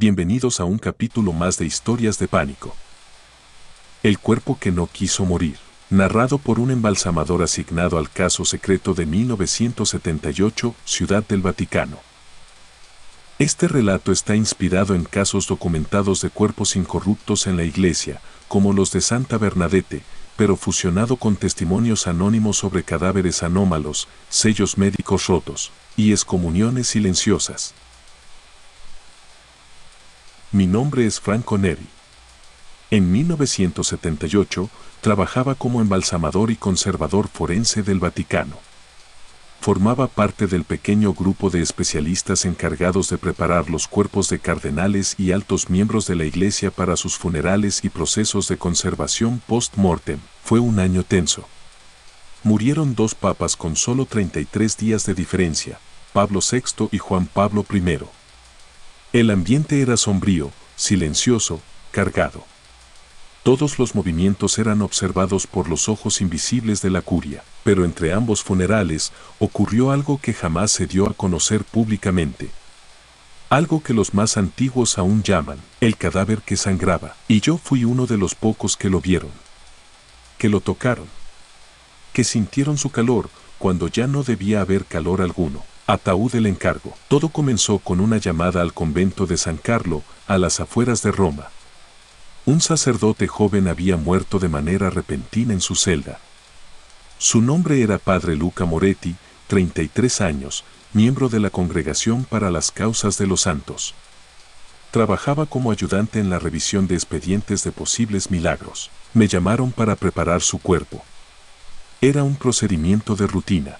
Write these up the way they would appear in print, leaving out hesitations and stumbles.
Bienvenidos a un capítulo más de Historias de Pánico. El cuerpo que no quiso morir, narrado por un embalsamador asignado al caso secreto de 1978, Ciudad del Vaticano. Este relato está inspirado en casos documentados de cuerpos incorruptos en la iglesia, como los de Santa Bernadette, pero fusionado con testimonios anónimos sobre cadáveres anómalos, sellos médicos rotos y excomuniones silenciosas. Mi nombre es Franco Neri. En 1978, trabajaba como embalsamador y conservador forense del Vaticano. Formaba parte del pequeño grupo de especialistas encargados de preparar los cuerpos de cardenales y altos miembros de la Iglesia para sus funerales y procesos de conservación post-mortem. Fue un año tenso. Murieron dos papas con solo 33 días de diferencia, Pablo VI y Juan Pablo I. El ambiente era sombrío, silencioso, cargado. Todos los movimientos eran observados por los ojos invisibles de la curia, pero entre ambos funerales ocurrió algo que jamás se dio a conocer públicamente. Algo que los más antiguos aún llaman el cadáver que sangraba, y yo fui uno de los pocos que lo vieron, que lo tocaron, que sintieron su calor cuando ya no debía haber calor alguno. Ataúd del encargo. Todo comenzó con una llamada al convento de San Carlo, a las afueras de Roma. Un sacerdote joven había muerto de manera repentina en su celda. Su nombre era Padre Luca Moretti, 33 años, miembro de la Congregación para las Causas de los Santos. Trabajaba como ayudante en la revisión de expedientes de posibles milagros. Me llamaron para preparar su cuerpo. Era un procedimiento de rutina.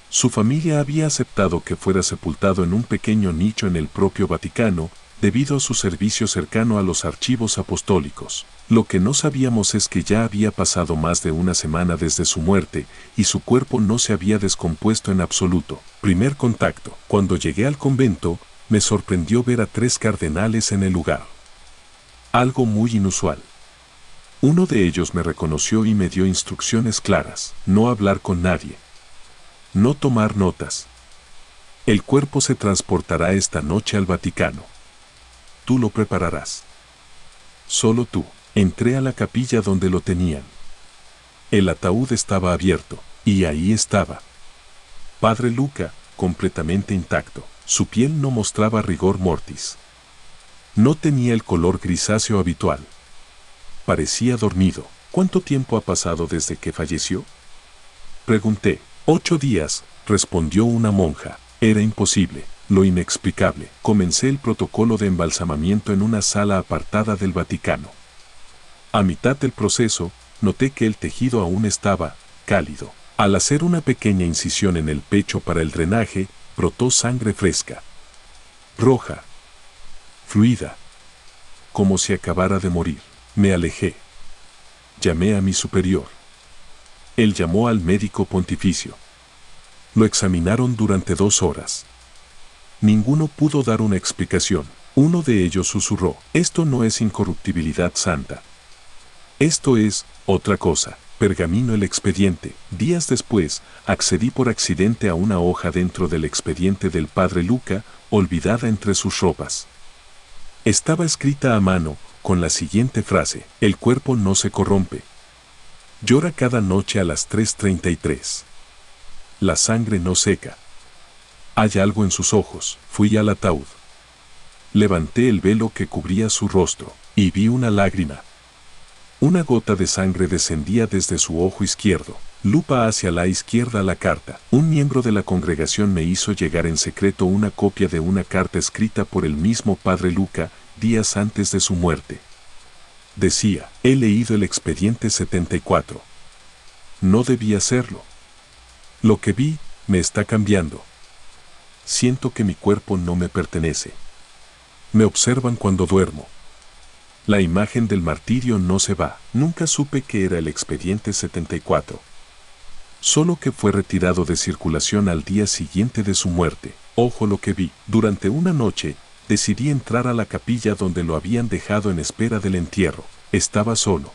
Su familia había aceptado que fuera sepultado en un pequeño nicho en el propio Vaticano, debido a su servicio cercano a los archivos apostólicos. Lo que no sabíamos es que ya había pasado más de una semana desde su muerte, y su cuerpo no se había descompuesto en absoluto. Primer contacto. Cuando llegué al convento, me sorprendió ver a 3 cardenales en el lugar. Algo muy inusual. Uno de ellos me reconoció y me dio instrucciones claras: no hablar con nadie. No tomar notas. El cuerpo se transportará esta noche al Vaticano. Tú lo prepararás. Solo tú. Entré a la capilla donde lo tenían. El ataúd estaba abierto, y ahí estaba Padre Luca, completamente intacto. Su piel no mostraba rigor mortis. No tenía el color grisáceo habitual. Parecía dormido. ¿Cuánto tiempo ha pasado desde que falleció?, pregunté. 8 días, respondió una monja. Era imposible, lo inexplicable. Comencé el protocolo de embalsamamiento en una sala apartada del Vaticano. A mitad del proceso, noté que el tejido aún estaba cálido. Al hacer una pequeña incisión en el pecho para el drenaje, brotó sangre fresca, roja, fluida, como si acabara de morir. Me alejé. Llamé a mi superior. Él llamó al médico pontificio. Lo examinaron durante 2 horas. Ninguno pudo dar una explicación. Uno de ellos susurró: esto no es incorruptibilidad santa. Esto es otra cosa. Pergamino el expediente. Días después, accedí por accidente a una hoja dentro del expediente del Padre Luca, olvidada entre sus ropas. Estaba escrita a mano, con la siguiente frase: el cuerpo no se corrompe. Llora cada noche a las 3:33. La sangre no seca. Hay algo en sus ojos. Fui al ataúd. Levanté el velo que cubría su rostro, y vi una lágrima. Una gota de sangre descendía desde su ojo izquierdo. Lupa hacia la izquierda la carta. Un miembro de la congregación me hizo llegar en secreto una copia de una carta escrita por el mismo Padre Luca, días antes de su muerte. Decía: he leído el expediente 74. No debía hacerlo. Lo que vi me está cambiando. Siento que mi cuerpo no me pertenece. Me observan cuando duermo. La imagen del martirio no se va. Nunca supe que era el expediente 74. Solo que fue retirado de circulación al día siguiente de su muerte. Ojo lo que vi. Durante una noche, decidí entrar a la capilla donde lo habían dejado en espera del entierro. Estaba solo.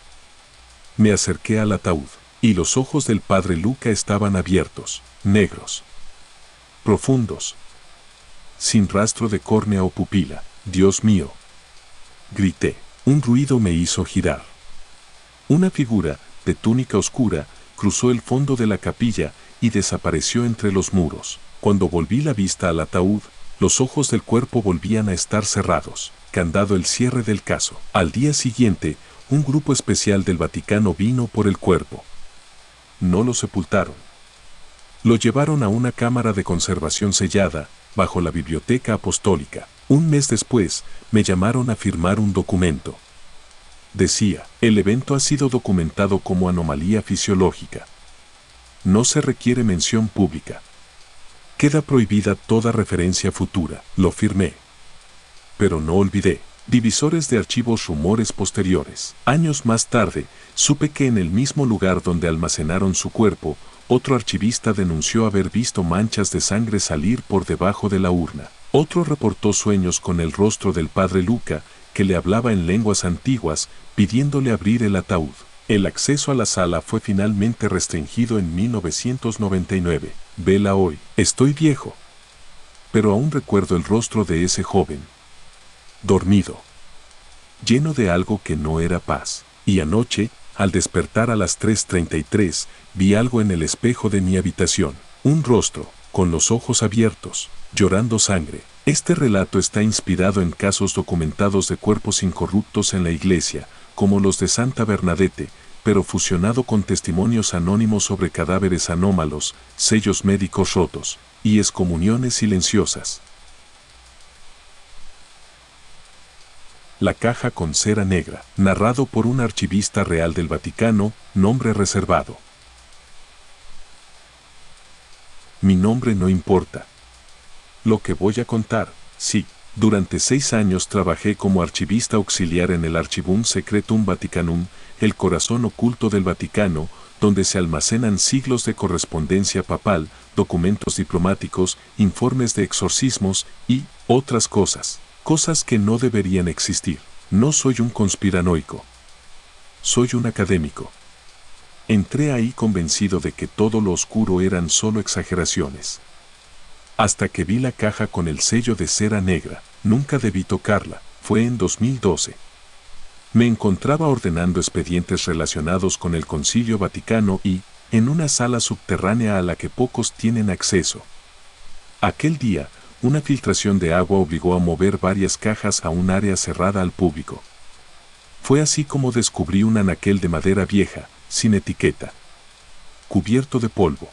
Me acerqué al ataúd, y los ojos del Padre Luca estaban abiertos, negros, profundos, sin rastro de córnea o pupila. Dios mío. Grité. Un ruido me hizo girar. Una figura, de túnica oscura, cruzó el fondo de la capilla y desapareció entre los muros. Cuando volví la vista al ataúd, los ojos del cuerpo volvían a estar cerrados, candado el cierre del caso. Al día siguiente, un grupo especial del Vaticano vino por el cuerpo. No lo sepultaron. Lo llevaron a una cámara de conservación sellada, bajo la Biblioteca Apostólica. Un mes después, me llamaron a firmar un documento. Decía, el evento ha sido documentado como anomalía fisiológica. No se requiere mención pública. Queda prohibida toda referencia futura. Lo firmé. Pero no olvidé. Divisores de archivos rumores posteriores. Años más tarde, supe que en el mismo lugar donde almacenaron su cuerpo, otro archivista denunció haber visto manchas de sangre salir por debajo de la urna. Otro reportó sueños con el rostro del padre Luca, que le hablaba en lenguas antiguas, pidiéndole abrir el ataúd. El acceso a la sala fue finalmente restringido en 1999. Vela hoy. Estoy viejo. Pero aún recuerdo el rostro de ese joven. Dormido. Lleno de algo que no era paz. Y anoche, al despertar a las 3:33, vi algo en el espejo de mi habitación. Un rostro, con los ojos abiertos, llorando sangre. Este relato está inspirado en casos documentados de cuerpos incorruptos en la iglesia, como los de Santa Bernadette, pero fusionado con testimonios anónimos sobre cadáveres anómalos, sellos médicos rotos, y excomuniones silenciosas. La caja con cera negra, narrado por un archivista real del Vaticano, nombre reservado. Mi nombre no importa. Lo que voy a contar, sí. Durante 6 años trabajé como archivista auxiliar en el Archivum Secretum Vaticanum, el corazón oculto del Vaticano, donde se almacenan siglos de correspondencia papal, documentos diplomáticos, informes de exorcismos y otras cosas. Cosas que no deberían existir. No soy un conspiranoico. Soy un académico. Entré ahí convencido de que todo lo oscuro eran solo exageraciones. Hasta que vi la caja con el sello de cera negra. Nunca debí tocarla. Fue en 2012. Me encontraba ordenando expedientes relacionados con el Concilio Vaticano y, en una sala subterránea a la que pocos tienen acceso. Aquel día, una filtración de agua obligó a mover varias cajas a un área cerrada al público. Fue así como descubrí un anaquel de madera vieja, sin etiqueta, cubierto de polvo.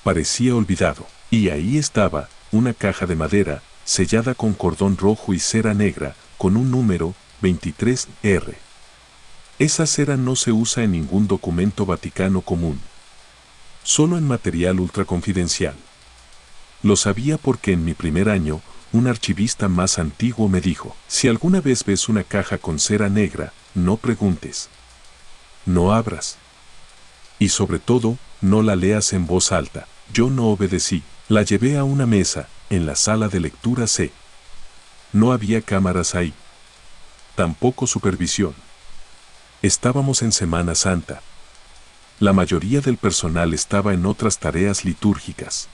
Parecía olvidado, y ahí estaba, una caja de madera, sellada con cordón rojo y cera negra, con un número, 23R. Esa cera no se usa en ningún documento vaticano común. Solo en material ultraconfidencial. Lo sabía porque en mi primer año, un archivista más antiguo me dijo, si alguna vez ves una caja con cera negra, no preguntes. No abras. Y sobre todo, no la leas en voz alta. Yo no obedecí. La llevé a una mesa, en la sala de lectura C. No había cámaras ahí. Tampoco supervisión. Estábamos en Semana Santa. La mayoría del personal estaba en otras tareas litúrgicas.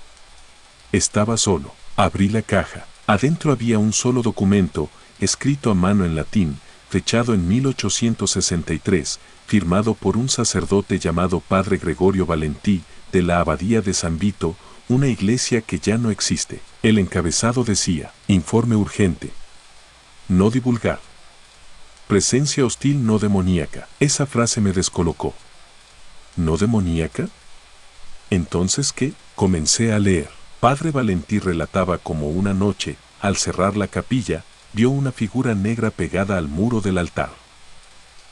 Estaba solo. Abrí la caja. Adentro había un solo documento, escrito a mano en latín, fechado en 1863, firmado por un sacerdote llamado Padre Gregorio Valentí, de la Abadía de San Vito, una iglesia que ya no existe. El encabezado decía, informe urgente. No divulgar. Presencia hostil no demoníaca. Esa frase me descolocó. ¿No demoníaca? ¿Entonces qué? Comencé a leer. Padre Valentí relataba cómo una noche, al cerrar la capilla, vio una figura negra pegada al muro del altar.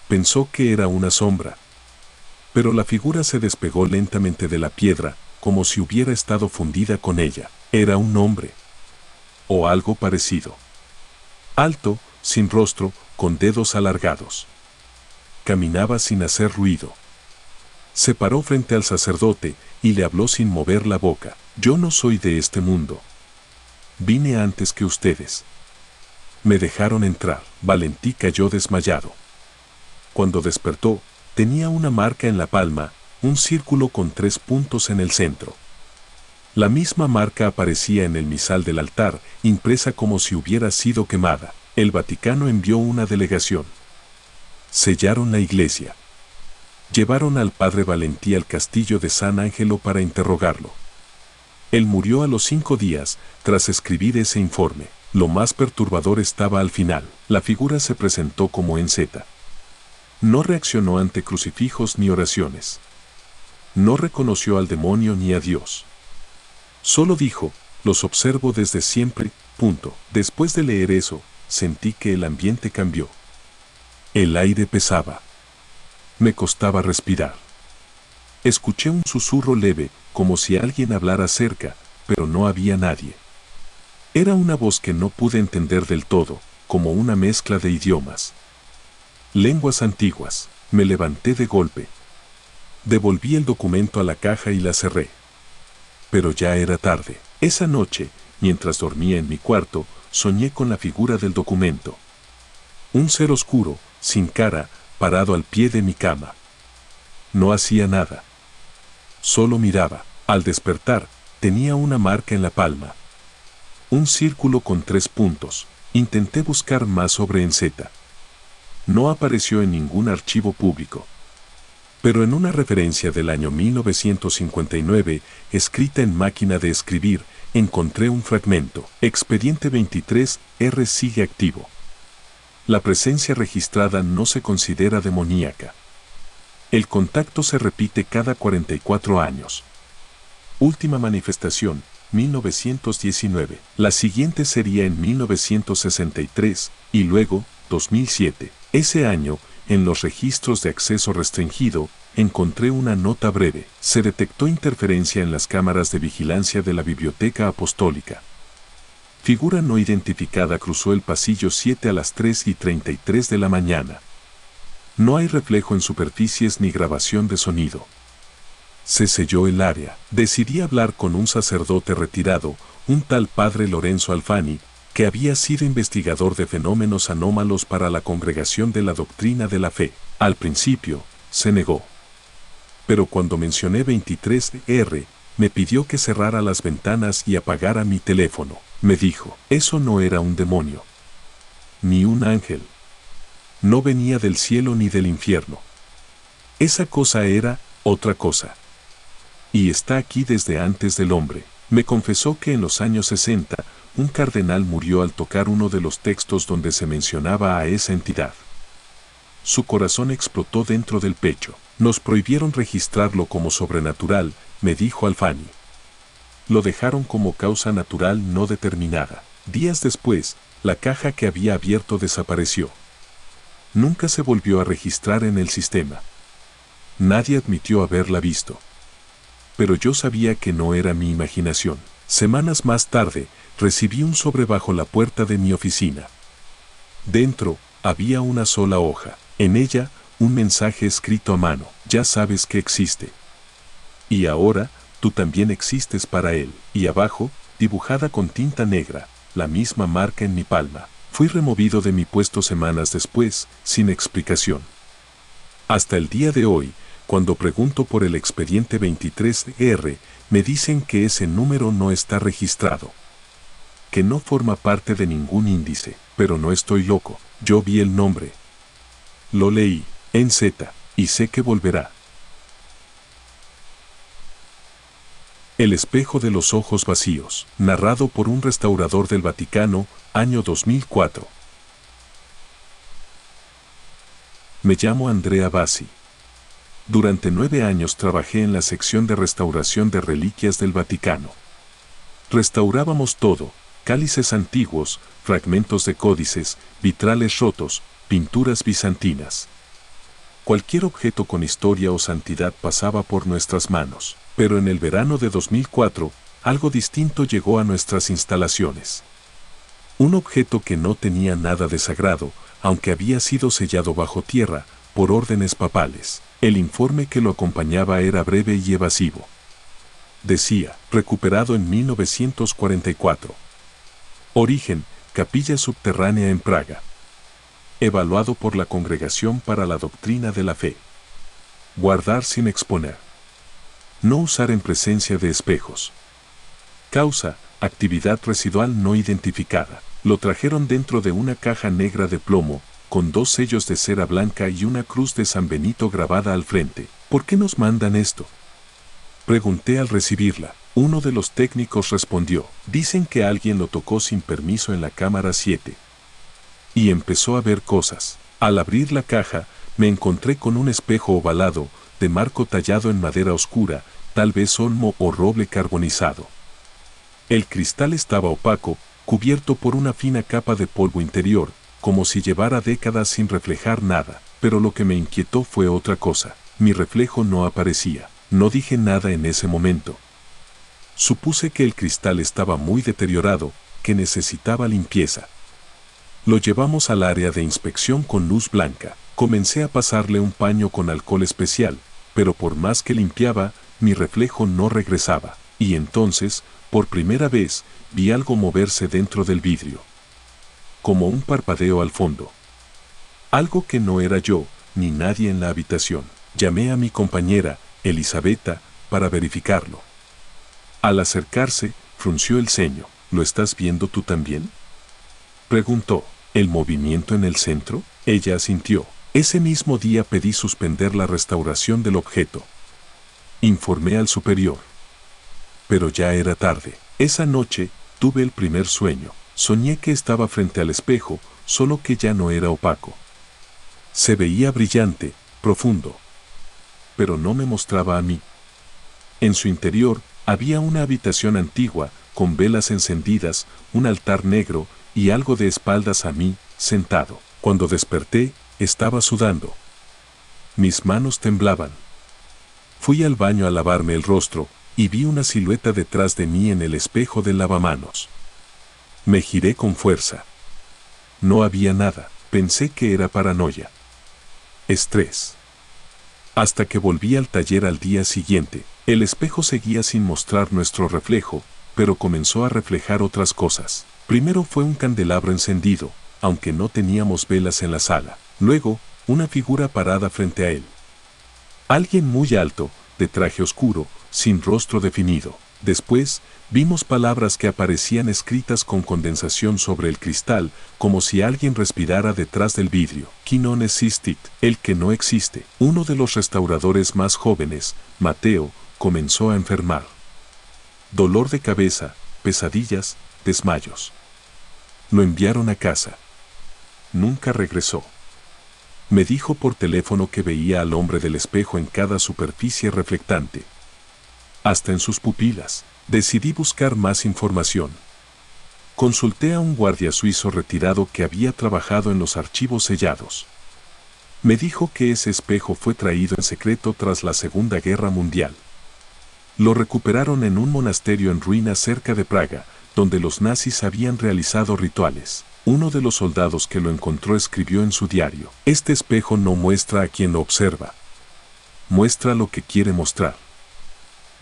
Pensó que era una sombra. Pero la figura se despegó lentamente de la piedra, como si hubiera estado fundida con ella. Era un hombre. O algo parecido. Alto, sin rostro, con dedos alargados. Caminaba sin hacer ruido. Se paró frente al sacerdote y le habló sin mover la boca. Yo no soy de este mundo. Vine antes que ustedes. Me dejaron entrar. Valentí cayó desmayado. Cuando despertó, tenía una marca en la palma, un círculo con 3 puntos en el centro. La misma marca aparecía en el misal del altar, impresa como si hubiera sido quemada. El Vaticano envió una delegación. Sellaron la iglesia. Llevaron al padre Valentí al castillo de San Angelo para interrogarlo. Él murió a los 5 días, tras escribir ese informe. Lo más perturbador estaba al final. La figura se presentó como en Z. No reaccionó ante crucifijos ni oraciones. No reconoció al demonio ni a Dios. Solo dijo, los observo desde siempre, punto. Después de leer eso, sentí que el ambiente cambió. El aire pesaba. Me costaba respirar. Escuché un susurro leve, como si alguien hablara cerca, pero no había nadie. Era una voz que no pude entender del todo, como una mezcla de idiomas. Lenguas antiguas. Me levanté de golpe. Devolví el documento a la caja y la cerré. Pero ya era tarde. Esa noche, mientras dormía en mi cuarto, soñé con la figura del documento. Un ser oscuro, sin cara, parado al pie de mi cama. No hacía nada. Solo miraba. Al despertar, tenía una marca en la palma. Un círculo con 3 puntos. Intenté buscar más sobre Enzeta. No apareció en ningún archivo público. Pero en una referencia del año 1959, escrita en máquina de escribir, encontré un fragmento. Expediente 23R sigue activo. La presencia registrada no se considera demoníaca. El contacto se repite cada 44 años. Última manifestación, 1919. La siguiente sería en 1963 y luego, 2007. Ese año, en los registros de acceso restringido, encontré una nota breve. Se detectó interferencia en las cámaras de vigilancia de la Biblioteca Apostólica. Figura no identificada cruzó el pasillo 7 a las 3:33 de la mañana. No hay reflejo en superficies ni grabación de sonido. Se selló el área. Decidí hablar con un sacerdote retirado, un tal padre Lorenzo Alfani, que había sido investigador de fenómenos anómalos para la Congregación de la Doctrina de la Fe. Al principio, se negó. Pero cuando mencioné 23R, me pidió que cerrara las ventanas y apagara mi teléfono. Me dijo, eso no era un demonio. Ni un ángel. No venía del cielo ni del infierno. Esa cosa era otra cosa. Y está aquí desde antes del hombre. Me confesó que en los años 60, un cardenal murió al tocar uno de los textos donde se mencionaba a esa entidad. Su corazón explotó dentro del pecho. Nos prohibieron registrarlo como sobrenatural, me dijo Alfani. Lo dejaron como causa natural no determinada. Días después, la caja que había abierto desapareció. Nunca se volvió a registrar en el sistema. Nadie admitió haberla visto. Pero yo sabía que no era mi imaginación. Semanas más tarde, recibí un sobre bajo la puerta de mi oficina. Dentro, había una sola hoja. En ella, un mensaje escrito a mano. Ya sabes que existe. Y ahora, tú también existes para él. Y abajo, dibujada con tinta negra, la misma marca en mi palma. Fui removido de mi puesto semanas después, sin explicación. Hasta el día de hoy, cuando pregunto por el expediente 23R, me dicen que ese número no está registrado. Que no forma parte de ningún índice, pero no estoy loco. Yo vi el nombre. Lo leí, en Z, y sé que volverá. El espejo de los ojos vacíos, narrado por un restaurador del Vaticano, año 2004. Me llamo Andrea Bassi. Durante 9 años trabajé en la sección de restauración de reliquias del Vaticano. Restaurábamos todo, cálices antiguos, fragmentos de códices, vitrales rotos, pinturas bizantinas. Cualquier objeto con historia o santidad pasaba por nuestras manos, pero en el verano de 2004, algo distinto llegó a nuestras instalaciones. Un objeto que no tenía nada de sagrado, aunque había sido sellado bajo tierra, por órdenes papales. El informe que lo acompañaba era breve y evasivo. Decía, recuperado en 1944. Origen, capilla subterránea en Praga. Evaluado por la Congregación para la Doctrina de la Fe. Guardar sin exponer. No usar en presencia de espejos. Causa: actividad residual no identificada. Lo trajeron dentro de una caja negra de plomo, con 2 sellos de cera blanca y una cruz de San Benito grabada al frente. ¿Por qué nos mandan esto?, pregunté al recibirla. Uno de los técnicos respondió: dicen que alguien lo tocó sin permiso en la cámara 7. Y empezó a ver cosas. Al abrir la caja, me encontré con un espejo ovalado, de marco tallado en madera oscura, tal vez olmo o roble carbonizado. El cristal estaba opaco, cubierto por una fina capa de polvo interior, como si llevara décadas sin reflejar nada. Pero lo que me inquietó fue otra cosa: mi reflejo no aparecía. No dije nada en ese momento. Supuse que el cristal estaba muy deteriorado, que necesitaba limpieza. Lo llevamos al área de inspección con luz blanca. Comencé a pasarle un paño con alcohol especial, pero por más que limpiaba, mi reflejo no regresaba. Y entonces, por primera vez, vi algo moverse dentro del vidrio. Como un parpadeo al fondo. Algo que no era yo, ni nadie en la habitación. Llamé a mi compañera, Elisabetta, para verificarlo. Al acercarse, frunció el ceño. ¿Lo estás viendo tú también?, preguntó. ¿El movimiento en el centro? Ella asintió. Ese mismo día pedí suspender la restauración del objeto. Informé al superior. Pero ya era tarde. Esa noche, tuve el primer sueño. Soñé que estaba frente al espejo, solo que ya no era opaco. Se veía brillante, profundo. Pero no me mostraba a mí. En su interior, había una habitación antigua, con velas encendidas, un altar negro, y algo de espaldas a mí, sentado. Cuando desperté, estaba sudando. Mis manos temblaban. Fui al baño a lavarme el rostro, y vi una silueta detrás de mí en el espejo del lavamanos. Me giré con fuerza. No había nada. Pensé que era paranoia. Estrés. Hasta que volví al taller al día siguiente, el espejo seguía sin mostrar nuestro reflejo, pero comenzó a reflejar otras cosas. Primero fue un candelabro encendido, aunque no teníamos velas en la sala. Luego, una figura parada frente a él. Alguien muy alto, de traje oscuro, sin rostro definido. Después, vimos palabras que aparecían escritas con condensación sobre el cristal, como si alguien respirara detrás del vidrio. Qui non existit, el que no existe. Uno de los restauradores más jóvenes, Mateo, comenzó a enfermar. Dolor de cabeza, pesadillas, desmayos. Lo enviaron a casa. Nunca regresó. Me dijo por teléfono que veía al hombre del espejo en cada superficie reflectante. Hasta en sus pupilas. Decidí buscar más información. Consulté a un guardia suizo retirado que había trabajado en los archivos sellados. Me dijo que ese espejo fue traído en secreto tras la Segunda Guerra Mundial. Lo recuperaron en un monasterio en ruinas cerca de Praga, donde los nazis habían realizado rituales. Uno de los soldados que lo encontró escribió en su diario: este espejo no muestra a quien lo observa. Muestra lo que quiere mostrar.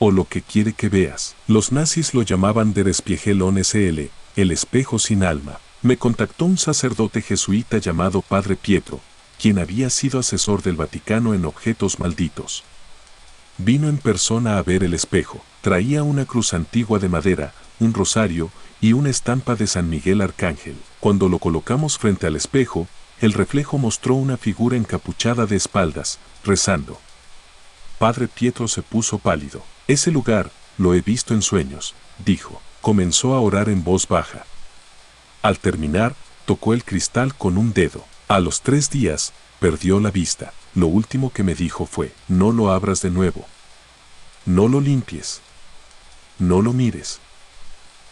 O lo que quiere que veas. Los nazis lo llamaban Der Spiegel ohne Seele, el espejo sin alma. Me contactó un sacerdote jesuita llamado Padre Pietro, quien había sido asesor del Vaticano en objetos malditos. Vino en persona a ver el espejo. Traía una cruz antigua de madera, un rosario y una estampa de San Miguel Arcángel. Cuando lo colocamos frente al espejo, el reflejo mostró una figura encapuchada de espaldas, rezando. Padre Pietro se puso pálido. Ese lugar, lo he visto en sueños, dijo. Comenzó a orar en voz baja. Al terminar, tocó el cristal con un dedo. A los 3 días, perdió la vista. Lo último que me dijo fue: no lo abras de nuevo. No lo limpies. No lo mires.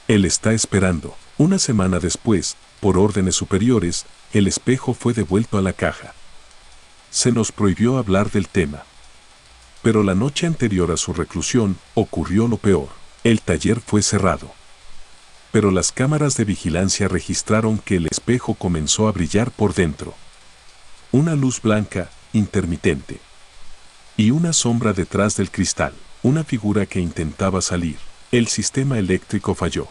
Él está esperando. Una semana después, por órdenes superiores, el espejo fue devuelto a la caja. Se nos prohibió hablar del tema. Pero la noche anterior a su reclusión, ocurrió lo peor. El taller fue cerrado. Pero las cámaras de vigilancia registraron que el espejo comenzó a brillar por dentro. Una luz blanca, intermitente. Y una sombra detrás del cristal. Una figura que intentaba salir. El sistema eléctrico falló.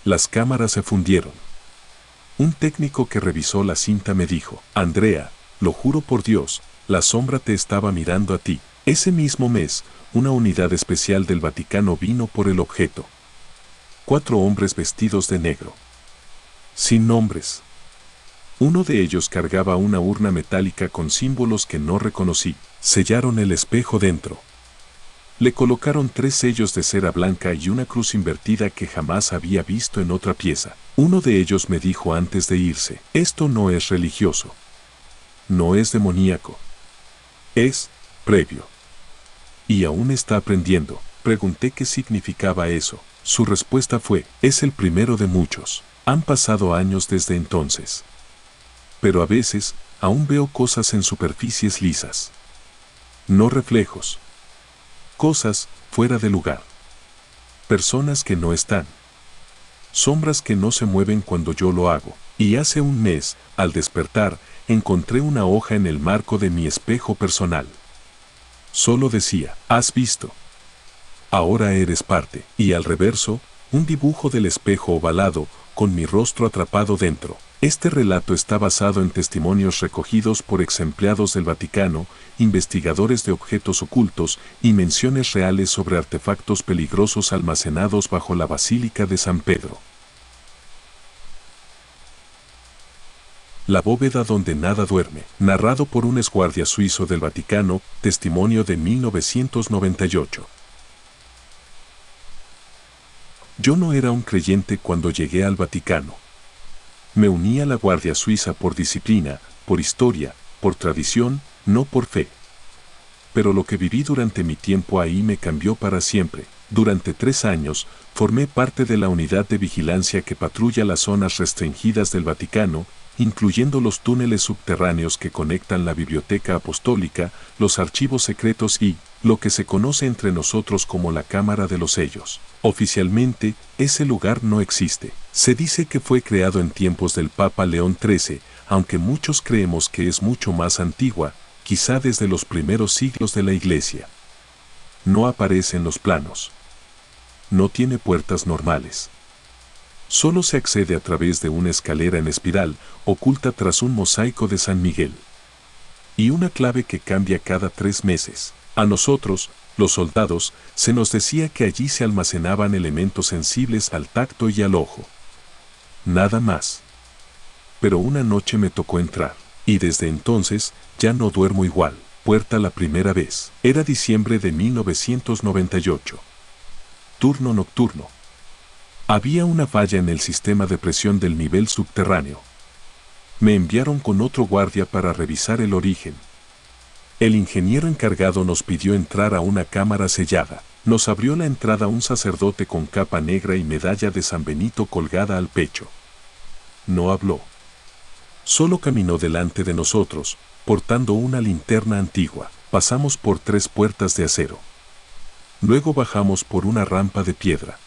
Las cámaras se fundieron. Un técnico que revisó la cinta me dijo: Andrea, lo juro por Dios, la sombra te estaba mirando a ti. Ese mismo mes, una unidad especial del Vaticano vino por el objeto. 4 hombres vestidos de negro. Sin nombres. Uno de ellos cargaba una urna metálica con símbolos que no reconocí. Sellaron el espejo dentro. Le colocaron 3 sellos de cera blanca y una cruz invertida que jamás había visto en otra pieza. Uno de ellos me dijo antes de irse: esto no es religioso. No es demoníaco. Es previo. Y aún está aprendiendo. Pregunté qué significaba eso. Su respuesta fue: es el primero de muchos. Han pasado años desde entonces. Pero a veces, aún veo cosas en superficies lisas. No reflejos. Cosas fuera de lugar. Personas que no están. Sombras que no se mueven cuando yo lo hago. Y hace un mes, al despertar, encontré una hoja en el marco de mi espejo personal. Solo decía: ¿has visto? Ahora eres parte. Y al reverso, un dibujo del espejo ovalado, con mi rostro atrapado dentro. Este relato está basado en testimonios recogidos por ex-empleados del Vaticano, investigadores de objetos ocultos y menciones reales sobre artefactos peligrosos almacenados bajo la Basílica de San Pedro. La bóveda donde nada duerme, narrado por un exguardia suizo del Vaticano, testimonio de 1998. Yo no era un creyente cuando llegué al Vaticano. Me uní a la Guardia Suiza por disciplina, por historia, por tradición, no por fe. Pero lo que viví durante mi tiempo ahí me cambió para siempre. Durante 3 años, formé parte de la unidad de vigilancia que patrulla las zonas restringidas del Vaticano, incluyendo los túneles subterráneos que conectan la Biblioteca Apostólica, los archivos secretos y, lo que se conoce entre nosotros como la Cámara de los Sellos. Oficialmente, ese lugar no existe. Se dice que fue creado en tiempos del Papa León XIII, aunque muchos creemos que es mucho más antigua, quizá desde los primeros siglos de la Iglesia. No aparece en los planos. No tiene puertas normales. Solo se accede a través de una escalera en espiral, oculta tras un mosaico de San Miguel. Y una clave que cambia cada 3 meses. A nosotros, los soldados, se nos decía que allí se almacenaban elementos sensibles al tacto y al ojo. Nada más. Pero una noche me tocó entrar, y desde entonces, ya no duermo igual. Puerta la primera vez. Era diciembre de 1998. Turno nocturno. Había una falla en el sistema de presión del nivel subterráneo. Me enviaron con otro guardia para revisar el origen. El ingeniero encargado nos pidió entrar a una cámara sellada. Nos abrió la entrada un sacerdote con capa negra y medalla de San Benito colgada al pecho. No habló. Solo caminó delante de nosotros, portando una linterna antigua. Pasamos por 3 puertas de acero. Luego bajamos por una rampa de piedra.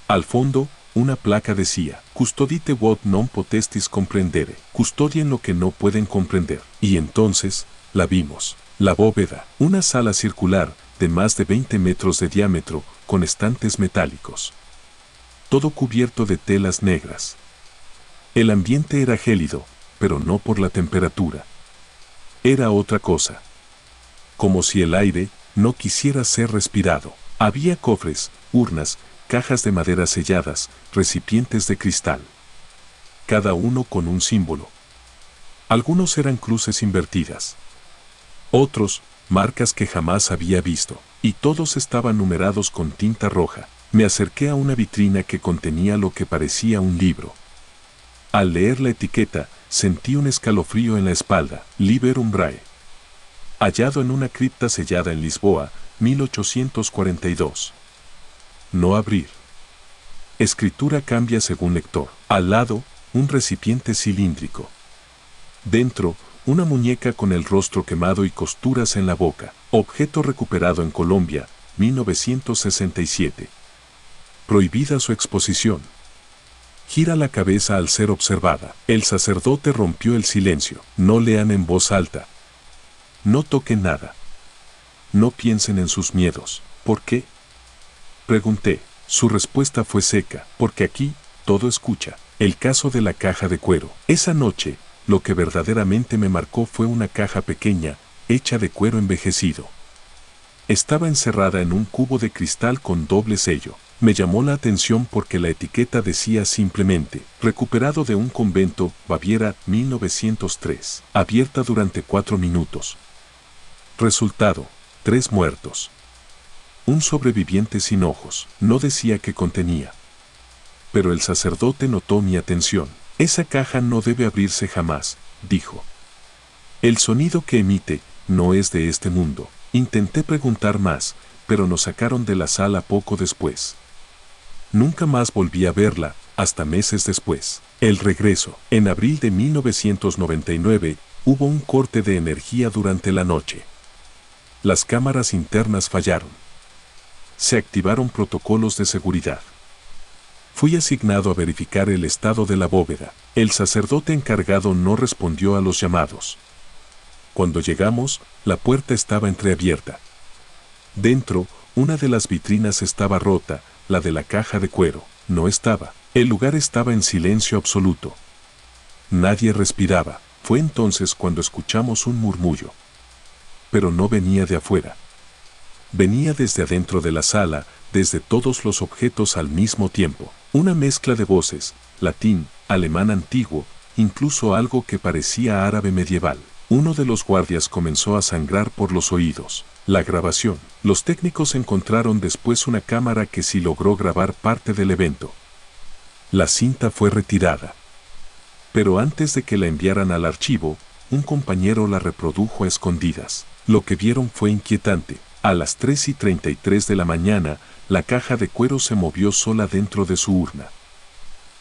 Al fondo, una placa decía: Custodite what non potestis comprendere. Custodien lo que no pueden comprender. Y entonces, la vimos. La bóveda, una sala circular, de más de 20 metros de diámetro, con estantes metálicos. Todo cubierto de telas negras. El ambiente era gélido, pero no por la temperatura. Era otra cosa. Como si el aire no quisiera ser respirado. Había cofres, urnas, cajas de madera selladas, recipientes de cristal. Cada uno con un símbolo. Algunos eran cruces invertidas. Otros, marcas que jamás había visto. Y todos estaban numerados con tinta roja. Me acerqué a una vitrina que contenía lo que parecía un libro. Al leer la etiqueta, sentí un escalofrío en la espalda. Liber Umbrae. Hallado en una cripta sellada en Lisboa, 1842. No abrir. Escritura cambia según lector. Al lado, un recipiente cilíndrico. Dentro, una muñeca con el rostro quemado y costuras en la boca. Objeto recuperado en Colombia, 1967. Prohibida su exposición. Gira la cabeza al ser observada. El sacerdote rompió el silencio. No lean en voz alta. No toquen nada. No piensen en sus miedos. ¿Por qué? Pregunté. Su respuesta fue seca. Porque aquí, todo escucha. El caso de la caja de cuero. Esa noche, lo que verdaderamente me marcó fue una caja pequeña, hecha de cuero envejecido. Estaba encerrada en un cubo de cristal con doble sello. Me llamó la atención porque la etiqueta decía simplemente, recuperado de un convento, Baviera, 1903, abierta durante 4 minutos. Resultado, 3 muertos. Un sobreviviente sin ojos, no decía qué contenía. Pero el sacerdote notó mi atención. Esa caja no debe abrirse jamás, dijo. El sonido que emite no es de este mundo. Intenté preguntar más, pero nos sacaron de la sala poco después. Nunca más volví a verla, hasta meses después. El regreso. En abril de 1999, hubo un corte de energía durante la noche. Las cámaras internas fallaron. Se activaron protocolos de seguridad. Fui asignado a verificar el estado de la bóveda. El sacerdote encargado no respondió a los llamados. Cuando llegamos, la puerta estaba entreabierta. Dentro, una de las vitrinas estaba rota, la de la caja de cuero no estaba. El lugar estaba en silencio absoluto. Nadie respiraba. Fue entonces cuando escuchamos un murmullo. Pero no venía de afuera. Venía desde adentro de la sala, desde todos los objetos al mismo tiempo. Una mezcla de voces, latín, alemán antiguo, incluso algo que parecía árabe medieval. Uno de los guardias comenzó a sangrar por los oídos. La grabación. Los técnicos encontraron después una cámara que sí logró grabar parte del evento. La cinta fue retirada. Pero antes de que la enviaran al archivo, un compañero la reprodujo a escondidas. Lo que vieron fue inquietante. A las 3:33 de la mañana, la caja de cuero se movió sola dentro de su urna.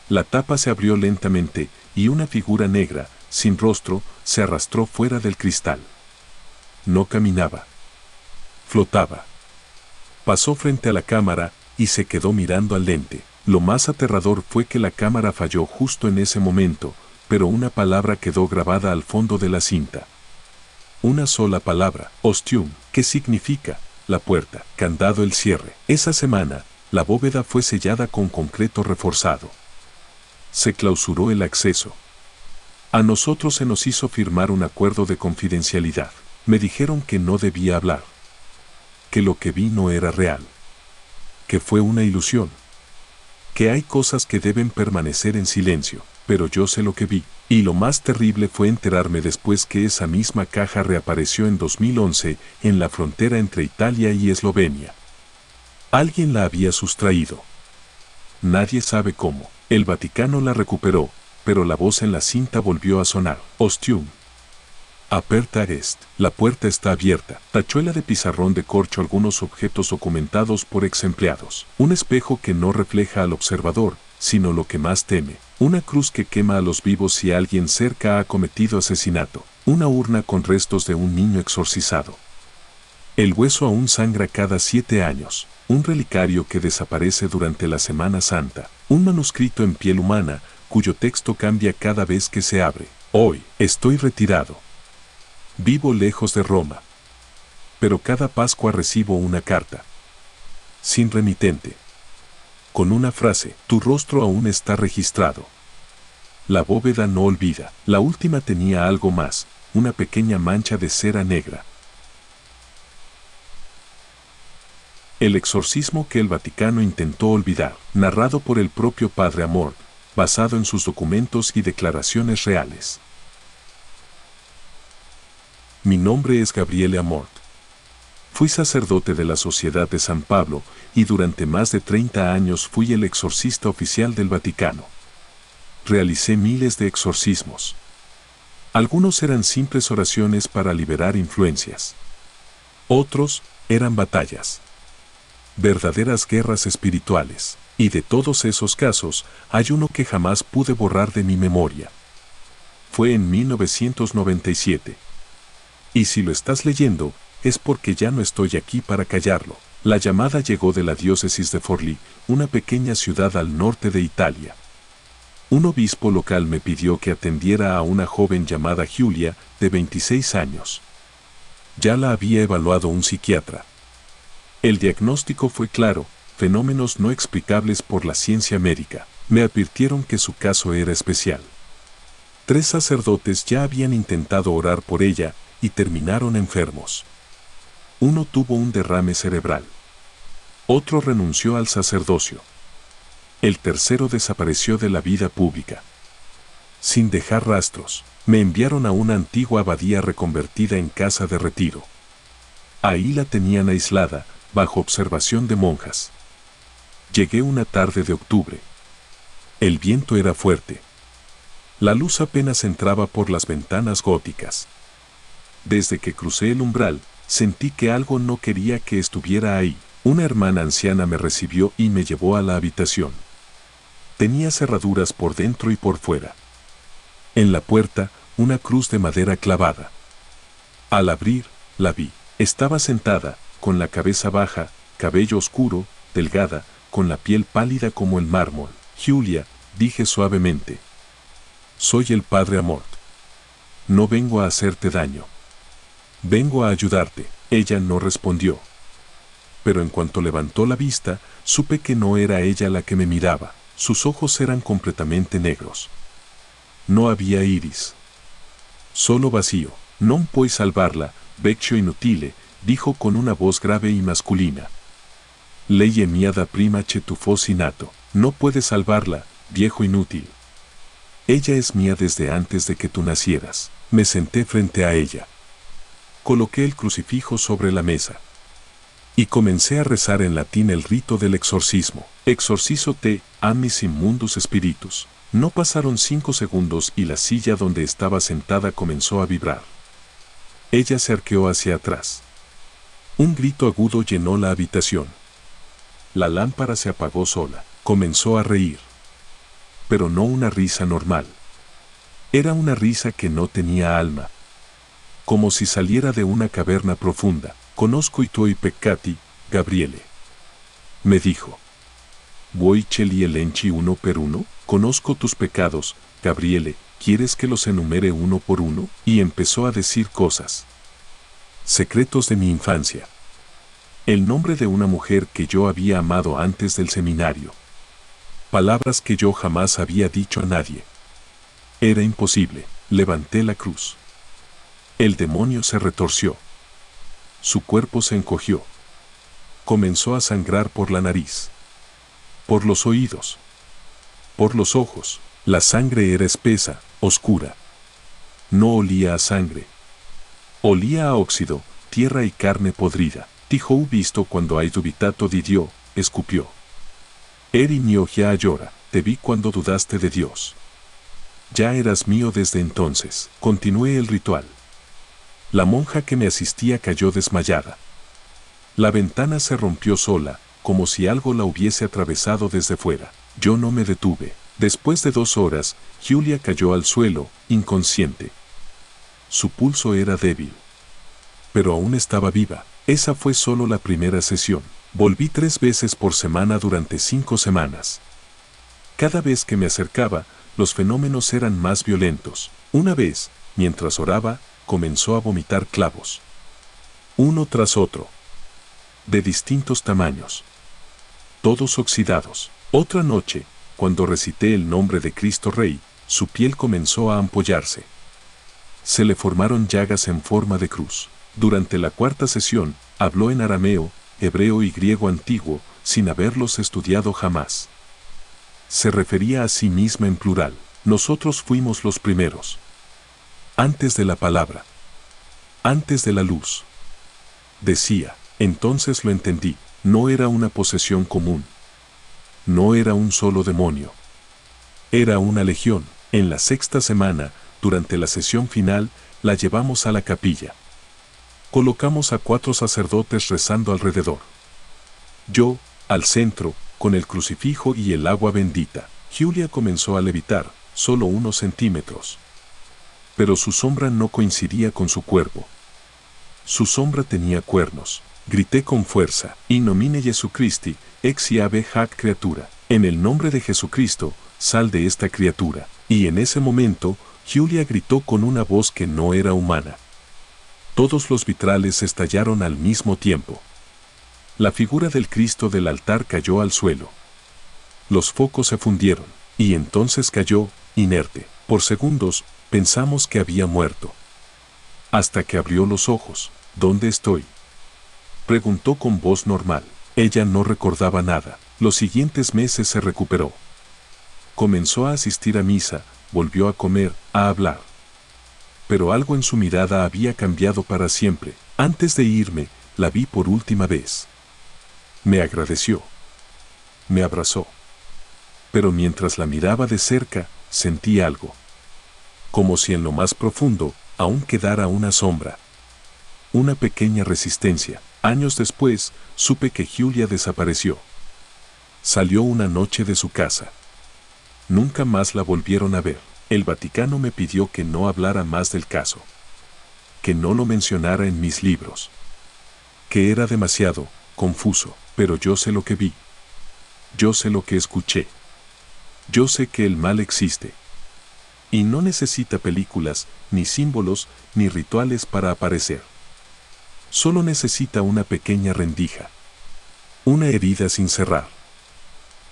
La tapa se abrió lentamente y una figura negra, sin rostro, se arrastró fuera del cristal. No caminaba. Flotaba. Pasó frente a la cámara y se quedó mirando al lente. Lo más aterrador fue que la cámara falló justo en ese momento, pero una palabra quedó grabada al fondo de la cinta. Una sola palabra, ostium, que significa la puerta, candado el cierre. Esa semana, la bóveda fue sellada con concreto reforzado. Se clausuró el acceso. A nosotros se nos hizo firmar un acuerdo de confidencialidad. Me dijeron que no debía hablar. Que lo que vi no era real. Que fue una ilusión. Que hay cosas que deben permanecer en silencio, pero yo sé lo que vi. Y lo más terrible fue enterarme después que esa misma caja reapareció en 2011 en la frontera entre Italia y Eslovenia. Alguien la había sustraído. Nadie sabe cómo. El Vaticano la recuperó, pero la voz en la cinta volvió a sonar. Ostium. Aperta est. La puerta está abierta. Tachuela de pizarrón de corcho algunos objetos documentados por ex empleados. Un espejo que no refleja al observador, sino lo que más teme. Una cruz que quema a los vivos si alguien cerca ha cometido asesinato. Una urna con restos de un niño exorcizado. El hueso aún sangra cada 7 años. Un relicario que desaparece durante la Semana Santa. Un manuscrito en piel humana, cuyo texto cambia cada vez que se abre. Hoy, estoy retirado. Vivo lejos de Roma. Pero cada Pascua recibo una carta. Sin remitente. Con una frase, tu rostro aún está registrado. La bóveda no olvida. La última tenía algo más, una pequeña mancha de cera negra. El exorcismo que el Vaticano intentó olvidar, narrado por el propio Padre Amort, basado en sus documentos y declaraciones reales. Mi nombre es Gabriele Amort. Fui sacerdote de la Sociedad de San Pablo y durante más de 30 años fui el exorcista oficial del Vaticano. Realicé miles de exorcismos. Algunos eran simples oraciones para liberar influencias. Otros eran batallas. Verdaderas guerras espirituales. Y de todos esos casos, hay uno que jamás pude borrar de mi memoria. Fue en 1997. Y si lo estás leyendo, es porque ya no estoy aquí para callarlo. La llamada llegó de la diócesis de Forlì, una pequeña ciudad al norte de Italia. Un obispo local me pidió que atendiera a una joven llamada Giulia, de 26 años. Ya la había evaluado un psiquiatra. El diagnóstico fue claro, fenómenos no explicables por la ciencia médica. Me advirtieron que su caso era especial. 3 sacerdotes ya habían intentado orar por ella, y terminaron enfermos. Uno tuvo un derrame cerebral. Otro renunció al sacerdocio. El tercero desapareció de la vida pública. Sin dejar rastros, me enviaron a una antigua abadía reconvertida en casa de retiro. Ahí la tenían aislada, bajo observación de monjas. Llegué una tarde de octubre. El viento era fuerte. La luz apenas entraba por las ventanas góticas. Desde que crucé el umbral, sentí que algo no quería que estuviera ahí. Una hermana anciana me recibió y me llevó a la habitación. Tenía cerraduras por dentro y por fuera. En la puerta, una cruz de madera clavada. Al abrir, la vi. Estaba sentada, con la cabeza baja, cabello oscuro, delgada, con la piel pálida como el mármol. Julia, dije suavemente. Soy el padre Amort. No vengo a hacerte daño. Vengo a ayudarte. Ella no respondió. Pero en cuanto levantó la vista, supe que no era ella la que me miraba. Sus ojos eran completamente negros. No había iris. Solo vacío. Non puoi salvarla, vecchio inutile, dijo con una voz grave y masculina. Lei è mia da prima che tu fossi nato. No puedes salvarla, viejo inútil. Ella es mía desde antes de que tú nacieras. Me senté frente a ella. Coloqué el crucifijo sobre la mesa. Y comencé a rezar en latín el rito del exorcismo. Exorcizo te, a mis inmundos espíritus. No pasaron 5 segundos y la silla donde estaba sentada comenzó a vibrar. Ella se arqueó hacia atrás. Un grito agudo llenó la habitación. La lámpara se apagó sola. Comenzó a reír. Pero no una risa normal. Era una risa que no tenía alma. Como si saliera de una caverna profunda. Conosco i tuoi peccati, Gabriele. Me dijo. Vuoi che li elenchi uno per uno? Conozco tus pecados, Gabriele, ¿quieres que los enumere uno por uno? Y empezó a decir cosas. Secretos de mi infancia. El nombre de una mujer que yo había amado antes del seminario. Palabras que yo jamás había dicho a nadie. Era imposible. Levanté la cruz. El demonio se retorció. Su cuerpo se encogió. Comenzó a sangrar por la nariz. Por los oídos. Por los ojos. La sangre era espesa, oscura. No olía a sangre. Olía a óxido, tierra y carne podrida. Ti ho visto cuando hai dubitato di Dio, escupió. Eri mio ya llora, te vi cuando dudaste de Dios. Ya eras mío desde entonces. Continué el ritual. La monja que me asistía cayó desmayada. La ventana se rompió sola, como si algo la hubiese atravesado desde fuera. Yo no me detuve. Después de 2 horas, Julia cayó al suelo, inconsciente. Su pulso era débil. Pero aún estaba viva. Esa fue solo la primera sesión. Volví 3 veces por semana durante 5 semanas. Cada vez que me acercaba, los fenómenos eran más violentos. Una vez, mientras oraba, comenzó a vomitar clavos. Uno tras otro. De distintos tamaños. Todos oxidados. Otra noche, cuando recité el nombre de Cristo Rey, su piel comenzó a ampollarse. Se le formaron llagas en forma de cruz. Durante la 4ª sesión, habló en arameo, hebreo y griego antiguo, sin haberlos estudiado jamás. Se refería a sí misma en plural. Nosotros fuimos los primeros. Antes de la palabra. Antes de la luz. Decía, entonces lo entendí, no era una posesión común. No era un solo demonio. Era una legión. En la 6ª semana, durante la sesión final, la llevamos a la capilla. Colocamos a 4 sacerdotes rezando alrededor. Yo, al centro, con el crucifijo y el agua bendita. Julia comenzó a levitar, solo unos centímetros. Pero su sombra no coincidía con su cuerpo. Su sombra tenía cuernos. Grité con fuerza, in nomine Jesucristi, ex ave hac criatura. En el nombre de Jesucristo, sal de esta criatura. Y en ese momento, Julia gritó con una voz que no era humana. Todos los vitrales estallaron al mismo tiempo. La figura del Cristo del altar cayó al suelo. Los focos se fundieron, y entonces cayó, inerte. Por segundos, pensamos que había muerto. Hasta que abrió los ojos. ¿Dónde estoy?, preguntó con voz normal. Ella no recordaba nada. Los siguientes meses se recuperó. Comenzó a asistir a misa, volvió a comer, a hablar. Pero algo en su mirada había cambiado para siempre. Antes de irme, la vi por última vez. Me agradeció. Me abrazó. Pero mientras la miraba de cerca, sentí algo. Como si en lo más profundo, aún quedara una sombra. Una pequeña resistencia. Años después, supe que Giulia desapareció. Salió una noche de su casa. Nunca más la volvieron a ver. El Vaticano me pidió que no hablara más del caso. Que no lo mencionara en mis libros. Que era demasiado confuso, pero yo sé lo que vi. Yo sé lo que escuché. Yo sé que el mal existe. Y no necesita películas, ni símbolos, ni rituales para aparecer. Solo necesita una pequeña rendija. Una herida sin cerrar.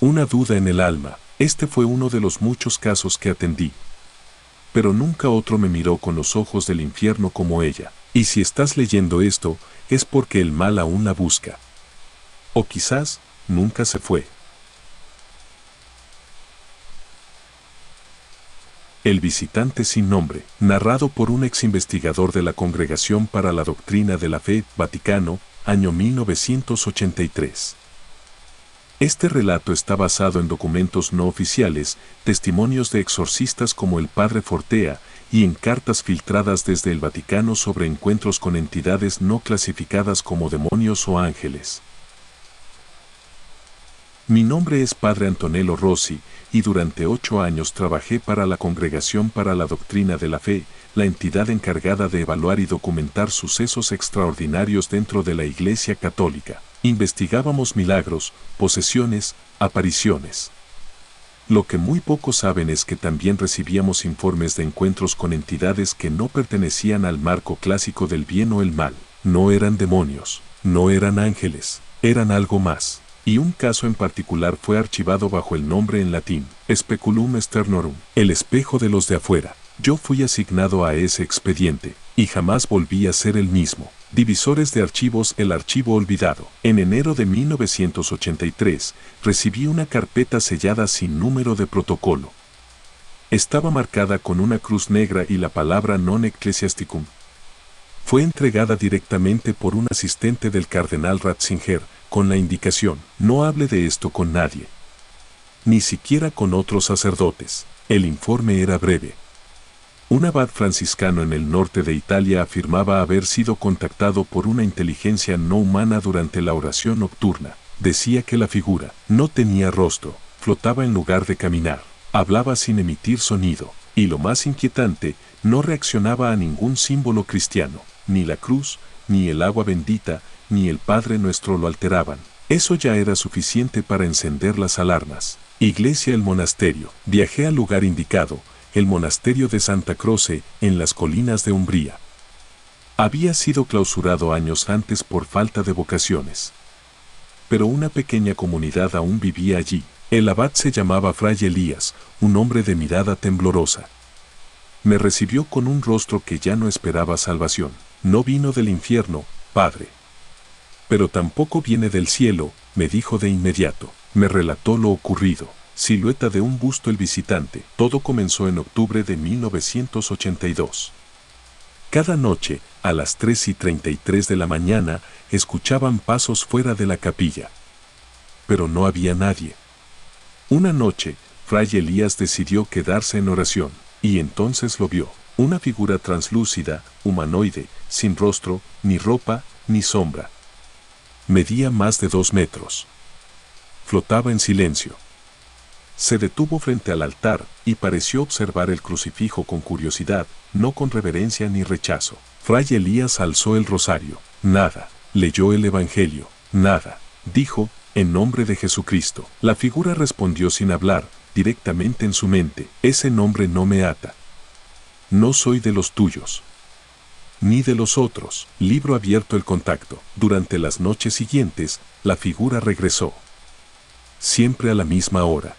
Una duda en el alma. Este fue uno de los muchos casos que atendí. Pero nunca otro me miró con los ojos del infierno como ella. Y si estás leyendo esto, es porque el mal aún la busca. O quizás, nunca se fue. El visitante sin nombre, narrado por un ex investigador de la Congregación para la Doctrina de la Fe, Vaticano, año 1983. Este relato está basado en documentos no oficiales, testimonios de exorcistas como el padre Fortea, y en cartas filtradas desde el Vaticano sobre encuentros con entidades no clasificadas como demonios o ángeles. Mi nombre es Padre Antonello Rossi, y durante 8 años trabajé para la Congregación para la Doctrina de la Fe, la entidad encargada de evaluar y documentar sucesos extraordinarios dentro de la Iglesia Católica. Investigábamos milagros, posesiones, apariciones. Lo que muy pocos saben es que también recibíamos informes de encuentros con entidades que no pertenecían al marco clásico del bien o el mal. No eran demonios, no eran ángeles, eran algo más. Y un caso en particular fue archivado bajo el nombre en latín, Speculum Externorum, el espejo de los de afuera. Yo fui asignado a ese expediente, y jamás volví a ser el mismo. Divisores de archivos, el archivo olvidado. En enero de 1983, recibí una carpeta sellada sin número de protocolo. Estaba marcada con una cruz negra y la palabra non ecclesiasticum. Fue entregada directamente por un asistente del cardenal Ratzinger, con la indicación, no hable de esto con nadie. Ni siquiera con otros sacerdotes. El informe era breve. Un abad franciscano en el norte de Italia afirmaba haber sido contactado por una inteligencia no humana durante la oración nocturna. Decía que la figura no tenía rostro, flotaba en lugar de caminar, hablaba sin emitir sonido, y lo más inquietante, no reaccionaba a ningún símbolo cristiano, ni la cruz, ni el agua bendita, ni el Padre Nuestro lo alteraban. Eso ya era suficiente para encender las alarmas. Iglesia el monasterio. Viajé al lugar indicado, el monasterio de Santa Croce, en las colinas de Umbría. Había sido clausurado años antes por falta de vocaciones. Pero una pequeña comunidad aún vivía allí. El abad se llamaba Fray Elías, un hombre de mirada temblorosa. Me recibió con un rostro que ya no esperaba salvación. No vino del infierno, padre. Pero tampoco viene del cielo, me dijo de inmediato. Me relató lo ocurrido. Silueta de un busto el visitante. Todo comenzó en octubre de 1982. Cada noche, a las 3:33 de la mañana, escuchaban pasos fuera de la capilla. Pero no había nadie. Una noche, Fray Elías decidió quedarse en oración, y entonces lo vio. Una figura translúcida, humanoide, sin rostro, ni ropa, ni sombra. Medía más de 2 metros. Flotaba en silencio. Se detuvo frente al altar y pareció observar el crucifijo con curiosidad, no con reverencia ni rechazo. Fray Elías alzó el rosario. Nada. Leyó el Evangelio. Nada. Dijo, en nombre de Jesucristo. La figura respondió sin hablar, directamente en su mente. Ese nombre no me ata. No soy de los tuyos. Ni de los otros. Libro abierto el contacto. Durante las noches siguientes, la figura regresó. Siempre a la misma hora.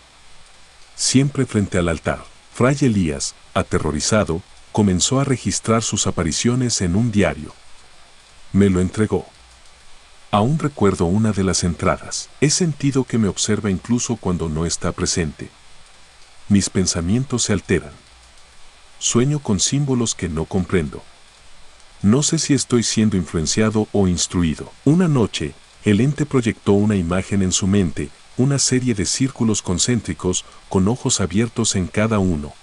Siempre frente al altar. Fray Elías, aterrorizado, comenzó a registrar sus apariciones en un diario. Me lo entregó. Aún recuerdo una de las entradas. He sentido que me observa incluso cuando no está presente. Mis pensamientos se alteran. Sueño con símbolos que no comprendo. No sé si estoy siendo influenciado o instruido. Una noche, el ente proyectó una imagen en su mente, una serie de círculos concéntricos con ojos abiertos en cada uno.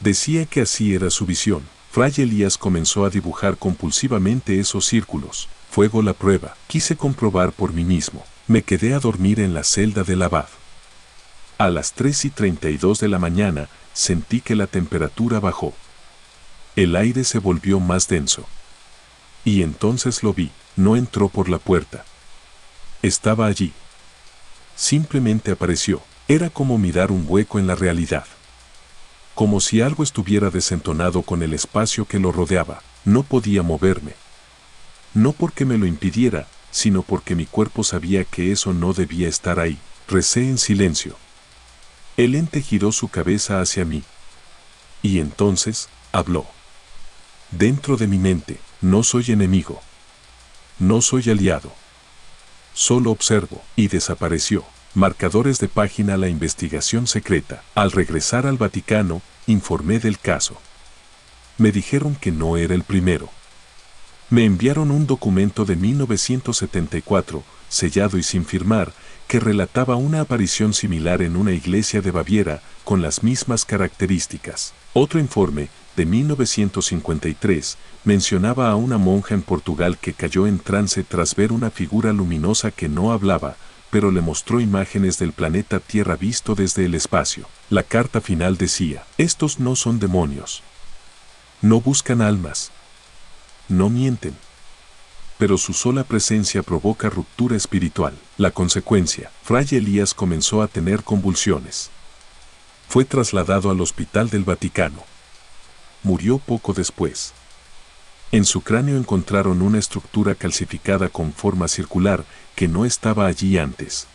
Decía que así era su visión. Fray Elías comenzó a dibujar compulsivamente esos círculos. Fuego la prueba. Quise comprobar por mí mismo. Me quedé a dormir en la celda del abad. A las 3:32 de la mañana, sentí que la temperatura bajó. El aire se volvió más denso. Y entonces lo vi. No entró por la puerta. Estaba allí. Simplemente apareció. Era como mirar un hueco en la realidad. Como si algo estuviera desentonado con el espacio que lo rodeaba. No podía moverme. No porque me lo impidiera, sino porque mi cuerpo sabía que eso no debía estar ahí. Recé en silencio. El ente giró su cabeza hacia mí. Y entonces, habló. Dentro de mi mente, no soy enemigo. No soy aliado. Solo observo, y desapareció. Marcadores de página. La investigación secreta. Al regresar al Vaticano, informé del caso. Me dijeron que no era el primero. Me enviaron un documento de 1974, sellado y sin firmar, que relataba una aparición similar en una iglesia de Baviera, con las mismas características. Otro informe, de 1953, mencionaba a una monja en Portugal que cayó en trance tras ver una figura luminosa que no hablaba, pero le mostró imágenes del planeta Tierra visto desde el espacio. La carta final decía: estos no son demonios. No buscan almas. No mienten. Pero su sola presencia provoca ruptura espiritual. La consecuencia, Fray Elías comenzó a tener convulsiones. Fue trasladado al Hospital del Vaticano. Murió poco después. En su cráneo encontraron una estructura calcificada con forma circular que no estaba allí antes.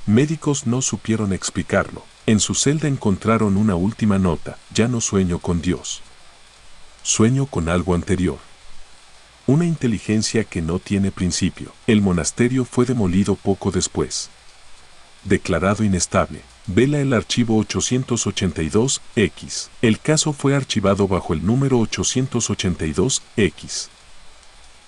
Médicos no supieron explicarlo. En su celda encontraron una última nota: ya no sueño con Dios. Sueño con algo anterior. Una inteligencia que no tiene principio. El monasterio fue demolido poco después. Declarado inestable. Vela el archivo 882X. El caso fue archivado bajo el número 882X.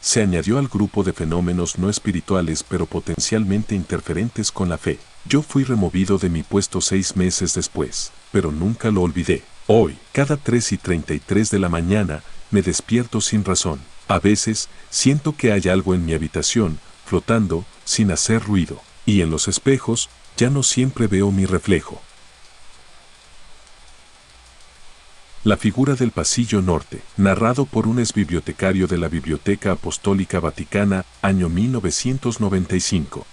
Se añadió al grupo de fenómenos no espirituales pero potencialmente interferentes con la fe. Yo fui removido de mi puesto 6 meses después, pero nunca lo olvidé. Hoy, cada 3:33 de la mañana, me despierto sin razón. A veces, siento que hay algo en mi habitación, flotando, sin hacer ruido. Y en los espejos, ya no siempre veo mi reflejo. La figura del pasillo norte, narrado por un exbibliotecario de la Biblioteca Apostólica Vaticana, año 1995.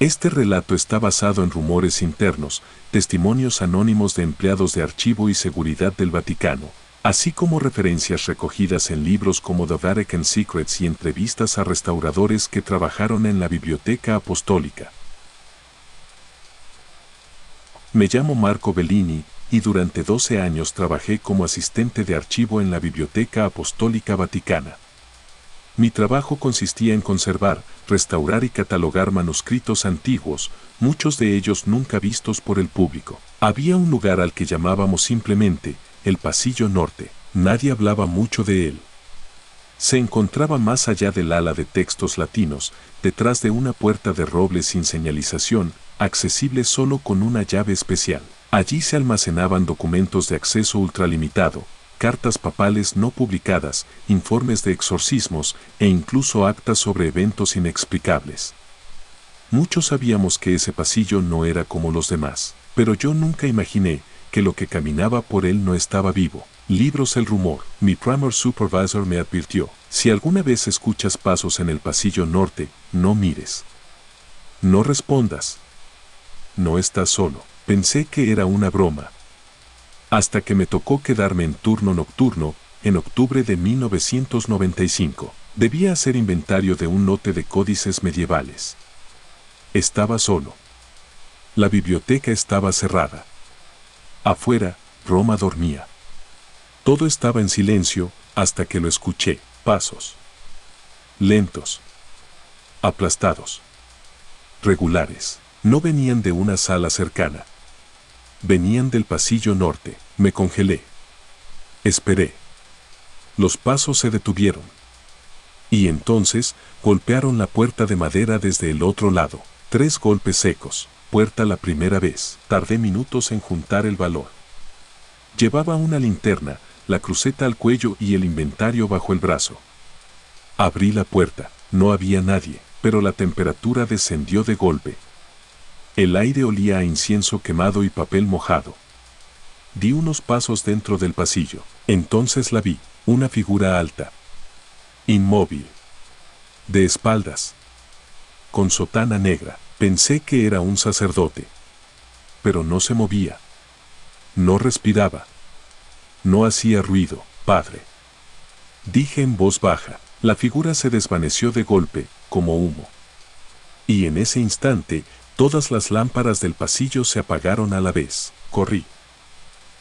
Este relato está basado en rumores internos, testimonios anónimos de empleados de archivo y seguridad del Vaticano, así como referencias recogidas en libros como The Vatican Secrets y entrevistas a restauradores que trabajaron en la Biblioteca Apostólica. Me llamo Marco Bellini, y durante 12 años trabajé como asistente de archivo en la Biblioteca Apostólica Vaticana. Mi trabajo consistía en conservar, restaurar y catalogar manuscritos antiguos, muchos de ellos nunca vistos por el público. Había un lugar al que llamábamos simplemente el Pasillo Norte. Nadie hablaba mucho de él. Se encontraba más allá del ala de textos latinos, detrás de una puerta de roble sin señalización, accesible solo con una llave especial. Allí se almacenaban documentos de acceso ultralimitado, cartas papales no publicadas, informes de exorcismos e incluso actas sobre eventos inexplicables. Muchos sabíamos que ese pasillo no era como los demás, pero yo nunca imaginé que lo que caminaba por él no estaba vivo. Libros el rumor. Mi primer supervisor me advirtió: si alguna vez escuchas pasos en el pasillo norte, no mires. No respondas. No estás solo. Pensé que era una broma. Hasta que me tocó quedarme en turno nocturno, en octubre de 1995. Debía hacer inventario de un lote de códices medievales. Estaba solo. La biblioteca estaba cerrada. Afuera, Roma dormía. Todo estaba en silencio, hasta que lo escuché. Pasos. Lentos. aplastados. Regulares. No venían de una sala cercana. Venían del pasillo norte. Me congelé. Esperé. Los pasos se detuvieron. Y entonces, golpearon la puerta de madera desde el otro lado. 3 golpes secos. Puerta la primera vez. Tardé minutos en juntar el valor. Llevaba una linterna, la cruceta al cuello y el inventario bajo el brazo. Abrí la puerta. No había nadie, pero la temperatura descendió de golpe. El aire olía a incienso quemado y papel mojado. Di unos pasos dentro del pasillo. Entonces la vi, una figura alta. Inmóvil. De espaldas. Con sotana negra. Pensé que era un sacerdote. Pero no se movía. No respiraba. No hacía ruido, padre. Dije en voz baja. La figura se desvaneció de golpe, como humo. Y en ese instante, todas las lámparas del pasillo se apagaron a la vez. Corrí.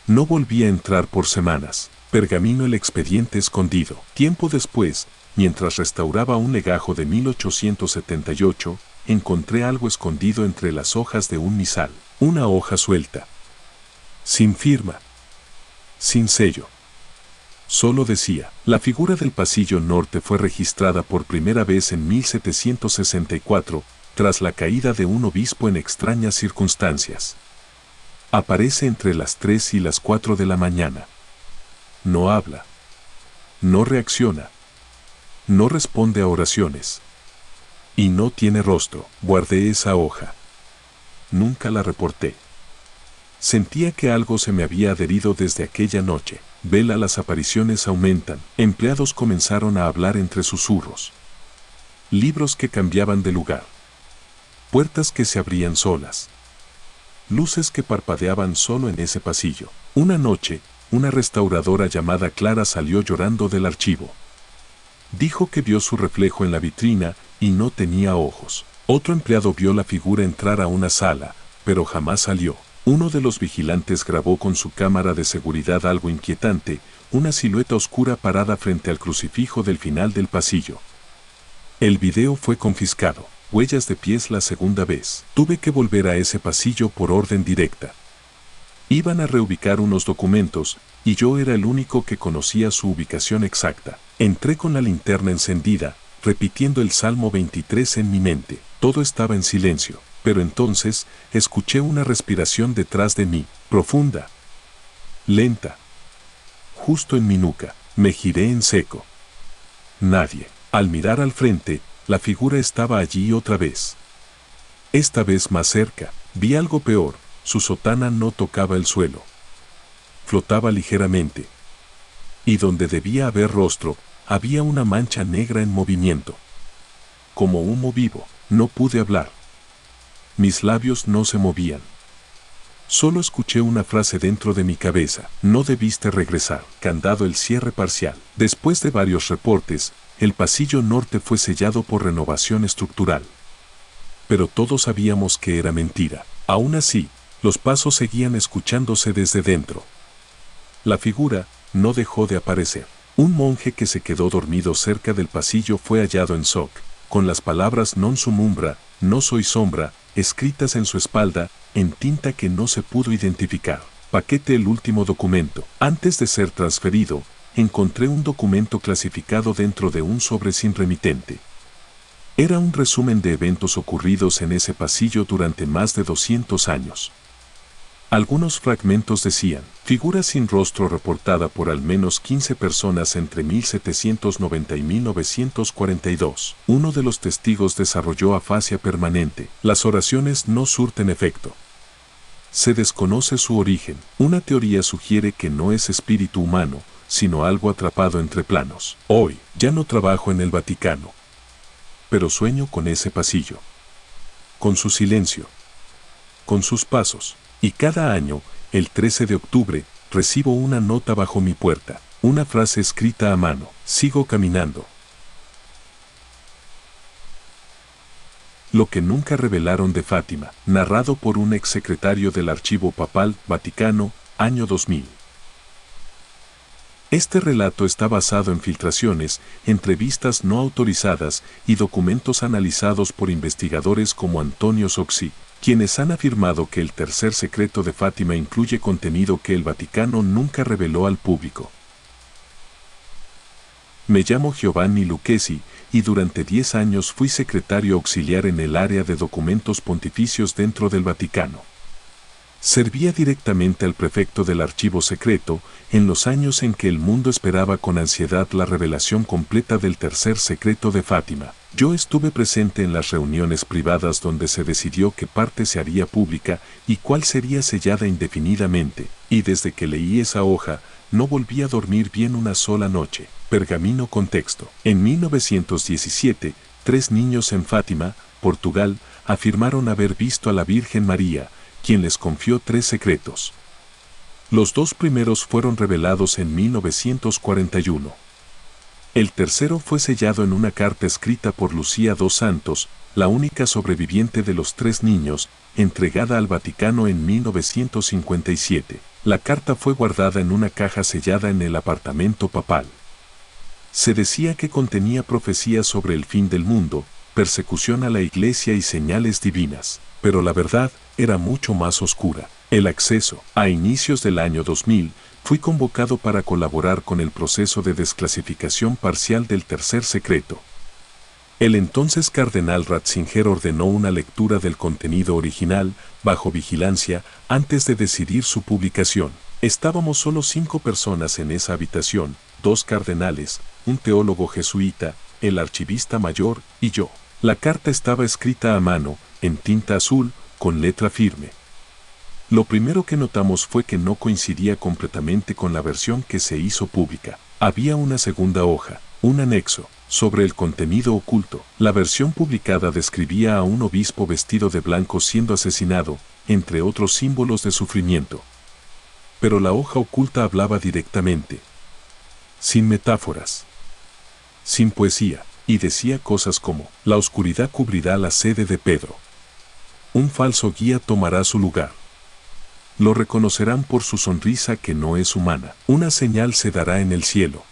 No volví a entrar por semanas. Pergamino el expediente escondido. Tiempo después, mientras restauraba un legajo de 1878, encontré algo escondido entre las hojas de un misal. Una hoja suelta. Sin firma. Sin sello. Solo decía, la figura del pasillo norte fue registrada por primera vez en 1764, tras la caída de un obispo en extrañas circunstancias. Aparece entre las 3 y las 4 de la mañana. No habla. No reacciona. No responde a oraciones. Y no tiene rostro. Guardé esa hoja. Nunca la reporté. Sentía que algo se me había adherido desde aquella noche. Vela, las apariciones aumentan. Empleados comenzaron a hablar entre susurros. Libros que cambiaban de lugar. Puertas que se abrían solas. Luces que parpadeaban solo en ese pasillo. Una noche, una restauradora llamada Clara salió llorando del archivo. Dijo que vio su reflejo en la vitrina y no tenía ojos. Otro empleado vio la figura entrar a una sala, pero jamás salió. Uno de los vigilantes grabó con su cámara de seguridad algo inquietante, una silueta oscura parada frente al crucifijo del final del pasillo. El video fue confiscado. Huellas de pies la segunda vez. Tuve que volver a ese pasillo por orden directa. Iban a reubicar unos documentos, y yo era el único que conocía su ubicación exacta. Entré con la linterna encendida, repitiendo el Salmo 23 en mi mente. Todo estaba en silencio. Pero entonces, escuché una respiración detrás de mí, profunda, lenta, justo en mi nuca. Me giré en seco. Nadie. Al mirar al frente, la figura estaba allí otra vez. Esta vez más cerca. Vi algo peor, su sotana no tocaba el suelo. Flotaba ligeramente. Y donde debía haber rostro, había una mancha negra en movimiento. Como humo vivo. No pude hablar. Mis labios no se movían. Solo escuché una frase dentro de mi cabeza. No debiste regresar. Candado el cierre parcial. Después de varios reportes, el pasillo norte fue sellado por renovación estructural. Pero todos sabíamos que era mentira. Aún así, los pasos seguían escuchándose desde dentro. La figura no dejó de aparecer. Un monje que se quedó dormido cerca del pasillo fue hallado en Soc, con las palabras non sum umbra, no soy sombra, escritas en su espalda, en tinta que no se pudo identificar. Paquete el último documento. Antes de ser transferido, encontré un documento clasificado dentro de un sobre sin remitente. Era un resumen de eventos ocurridos en ese pasillo durante más de 200 años. Algunos fragmentos decían, figura sin rostro reportada por al menos 15 personas entre 1790 y 1942. Uno de los testigos desarrolló afasia permanente. Las oraciones no surten efecto. Se desconoce su origen. Una teoría sugiere que no es espíritu humano, sino algo atrapado entre planos. Hoy, ya no trabajo en el Vaticano. Pero sueño con ese pasillo. Con su silencio. Con sus pasos. Y cada año, el 13 de octubre, recibo una nota bajo mi puerta, una frase escrita a mano. Sigo caminando. Lo que nunca revelaron de Fátima, narrado por un exsecretario del Archivo Papal, Vaticano, año 2000. Este relato está basado en filtraciones, entrevistas no autorizadas y documentos analizados por investigadores como Antonio Socci, quienes han afirmado que el tercer secreto de Fátima incluye contenido que el Vaticano nunca reveló al público. Me llamo Giovanni Lucchesi y durante 10 años fui secretario auxiliar en el área de documentos pontificios dentro del Vaticano. Servía directamente al prefecto del archivo secreto en los años en que el mundo esperaba con ansiedad la revelación completa del tercer secreto de Fátima. Yo estuve presente en las reuniones privadas donde se decidió qué parte se haría pública y cuál sería sellada indefinidamente, y desde que leí esa hoja, no volví a dormir bien una sola noche. Pergamino contexto. En 1917, 3 niños en Fátima, Portugal, afirmaron haber visto a la Virgen María, quien les confió 3 secretos. Los 2 primeros fueron revelados en 1941. El tercero fue sellado en una carta escrita por Lucía dos Santos, la única sobreviviente de los 3 niños, entregada al Vaticano en 1957. La carta fue guardada en una caja sellada en el apartamento papal. Se decía que contenía profecías sobre el fin del mundo, persecución a la Iglesia y señales divinas, pero la verdad era mucho más oscura. El acceso. A inicios del año 2000, fui convocado para colaborar con el proceso de desclasificación parcial del tercer secreto. El entonces cardenal Ratzinger ordenó una lectura del contenido original, bajo vigilancia, antes de decidir su publicación. Estábamos solo 5 personas en esa habitación, 2 cardenales, un teólogo jesuita, el archivista mayor y yo. La carta estaba escrita a mano, en tinta azul, con letra firme. Lo primero que notamos fue que no coincidía completamente con la versión que se hizo pública. Había una segunda hoja, un anexo, sobre el contenido oculto. La versión publicada describía a un obispo vestido de blanco siendo asesinado, entre otros símbolos de sufrimiento. Pero la hoja oculta hablaba directamente, sin metáforas, sin poesía, y decía cosas como: la oscuridad cubrirá la sede de Pedro. Un falso guía tomará su lugar. Lo reconocerán por su sonrisa que no es humana. Una señal se dará en el cielo,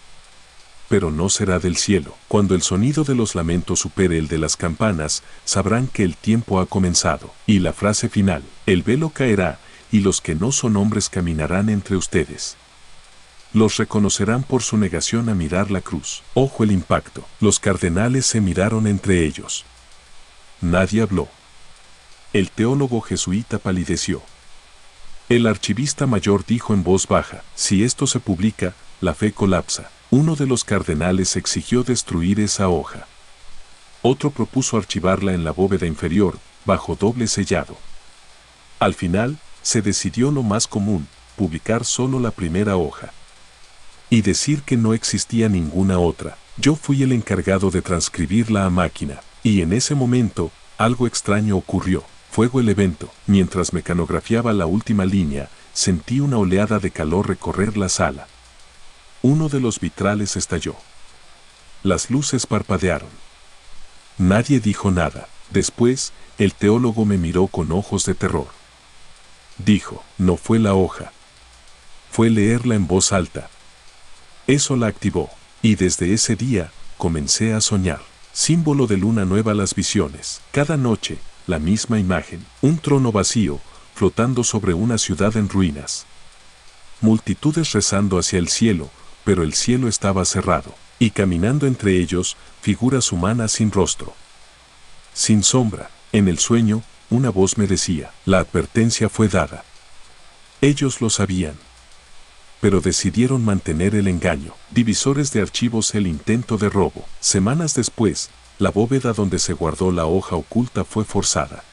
pero no será del cielo. Cuando el sonido de los lamentos supere el de las campanas, sabrán que el tiempo ha comenzado. Y la frase final: el velo caerá, y los que no son hombres caminarán entre ustedes. Los reconocerán por su negación a mirar la cruz. Ojo el impacto. Los cardenales se miraron entre ellos. Nadie habló. El teólogo jesuita palideció. El archivista mayor dijo en voz baja: si esto se publica, la fe colapsa. Uno de los cardenales exigió destruir esa hoja. Otro propuso archivarla en la bóveda inferior, bajo doble sellado. Al final, se decidió lo más común: publicar solo la primera hoja. Y decir que no existía ninguna otra. Yo fui el encargado de transcribirla a máquina, y en ese momento, algo extraño ocurrió. Fuego el evento. Mientras mecanografiaba la última línea, sentí una oleada de calor recorrer la sala. Uno de los vitrales estalló. Las luces parpadearon. Nadie dijo nada. Después, el teólogo me miró con ojos de terror. Dijo: no fue la hoja. Fue leerla en voz alta. Eso la activó. Y desde ese día, comencé a soñar. Símbolo de luna nueva las visiones. Cada noche, la misma imagen. Un trono vacío, flotando sobre una ciudad en ruinas. Multitudes rezando hacia el cielo, pero el cielo estaba cerrado. Y caminando entre ellos, figuras humanas sin rostro, sin sombra. En el sueño, una voz me decía: la advertencia fue dada. Ellos lo sabían, pero decidieron mantener el engaño. Divisores de archivos: el intento de robo. Semanas después, la bóveda donde se guardó la hoja oculta fue forzada.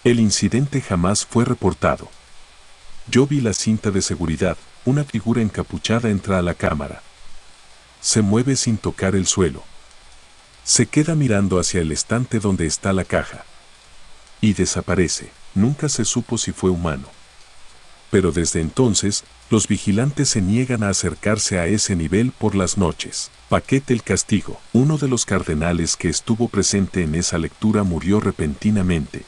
El incidente jamás fue reportado. Yo vi la cinta de seguridad. Una figura encapuchada entra a la cámara. Se mueve sin tocar el suelo. Se queda mirando hacia el estante donde está la caja. Y desaparece. Nunca se supo si fue humano. Pero desde entonces, los vigilantes se niegan a acercarse a ese nivel por las noches. Paquete el castigo. Uno de los cardenales que estuvo presente en esa lectura murió repentinamente.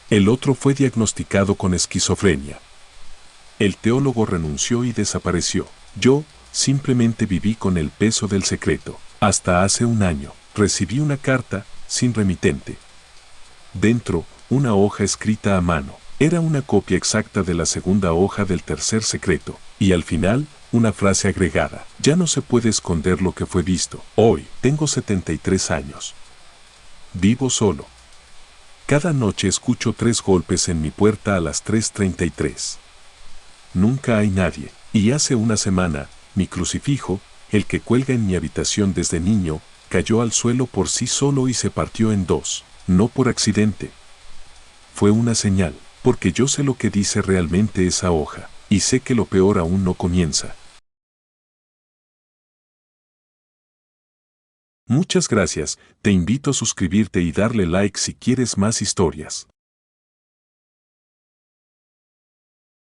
El otro fue diagnosticado con esquizofrenia. El teólogo renunció y desapareció. Yo, simplemente viví con el peso del secreto. Hasta hace un año, recibí una carta, sin remitente. Dentro, una hoja escrita a mano. Era una copia exacta de la segunda hoja del tercer secreto. Y al final, una frase agregada. Ya no se puede esconder lo que fue visto. Hoy, tengo 73 años. Vivo solo. Cada noche escucho 3 golpes en mi puerta a las 3:33. Nunca hay nadie. Y hace una semana, mi crucifijo, el que cuelga en mi habitación desde niño, cayó al suelo por sí solo y se partió en dos. No por accidente. Fue una señal, porque yo sé lo que dice realmente esa hoja, y sé que lo peor aún no comienza. Muchas gracias, te invito a suscribirte y darle like si quieres más historias.